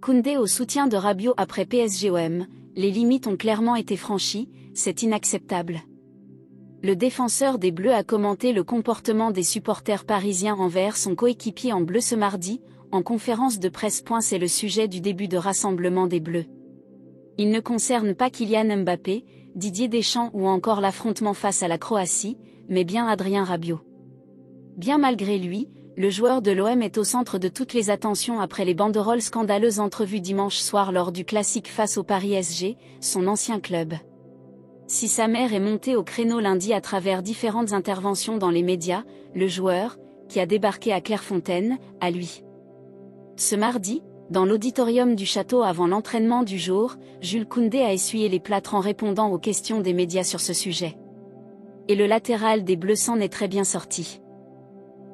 Koundé au soutien de Rabiot après PSG-OM, les limites ont clairement été franchies, c'est inacceptable. Le défenseur des Bleus a commenté le comportement des supporters parisiens envers son coéquipier en bleu ce mardi, en conférence de presse. C'est le sujet du début de rassemblement des Bleus. Il ne concerne pas Kylian Mbappé, Didier Deschamps ou encore l'affrontement face à la Croatie, mais bien Adrien Rabiot. Bien malgré lui, le joueur de l'OM est au centre de toutes les attentions après les banderoles scandaleuses entrevues dimanche soir lors du classique face au Paris SG, son ancien club. Si sa mère est montée au créneau lundi à travers différentes interventions dans les médias, le joueur, qui a débarqué à Clairefontaine, à lui. Ce mardi, dans l'auditorium du château avant l'entraînement du jour, Jules Koundé a essuyé les plâtres en répondant aux questions des médias sur ce sujet. Et le latéral des Bleus s'en est très bien sorti.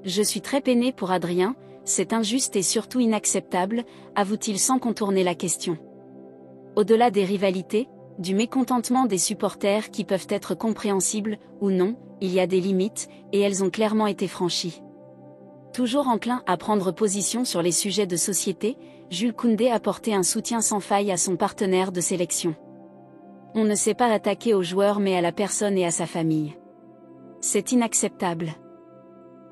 Je suis très peiné pour Adrien, c'est injuste et surtout inacceptable, avoue-t-il sans contourner la question. Au-delà des rivalités, du mécontentement des supporters qui peuvent être compréhensibles, ou non, il y a des limites, et elles ont clairement été franchies. Toujours enclin à prendre position sur les sujets de société, Jules Koundé a porté un soutien sans faille à son partenaire de sélection. On ne s'est pas attaqué au joueur mais à la personne et à sa famille. C'est inacceptable.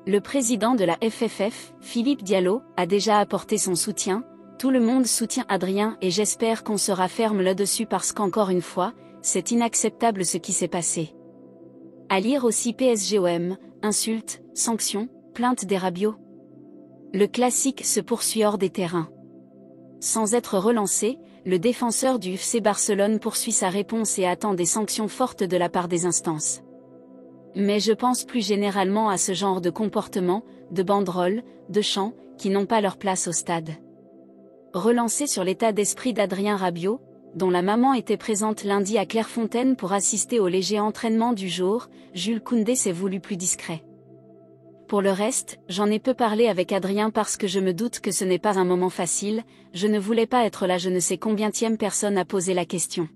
Le président de la FFF, Philippe Diallo, a déjà apporté son soutien. Tout le monde soutient Adrien et j'espère qu'on sera ferme là-dessus parce qu'encore une fois, c'est inacceptable ce qui s'est passé. À lire aussi PSG-OM, insultes, sanctions, plainte des Rabiot. Le classique se poursuit hors des terrains. Sans être relancé, le défenseur du FC Barcelone poursuit sa réponse et attend des sanctions fortes de la part des instances. Mais je pense plus généralement à ce genre de comportement, de banderoles, de chants, qui n'ont pas leur place au stade. Relancé sur l'état d'esprit d'Adrien Rabiot, dont la maman était présente lundi à Clairefontaine pour assister au léger entraînement du jour, Jules Koundé s'est voulu plus discret. Pour le reste, j'en ai peu parlé avec Adrien parce que je me doute que ce n'est pas un moment facile, je ne voulais pas être là je ne sais combienième personne à poser la question.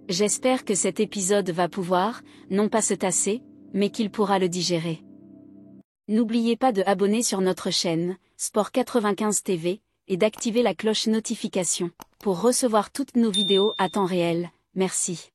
J'espère que cet épisode va pouvoir, non pas se tasser, mais qu'il pourra le digérer. N'oubliez pas de abonner sur notre chaîne, Sport 95 TV, et d'activer la cloche notification, pour recevoir toutes nos vidéos à temps réel, merci.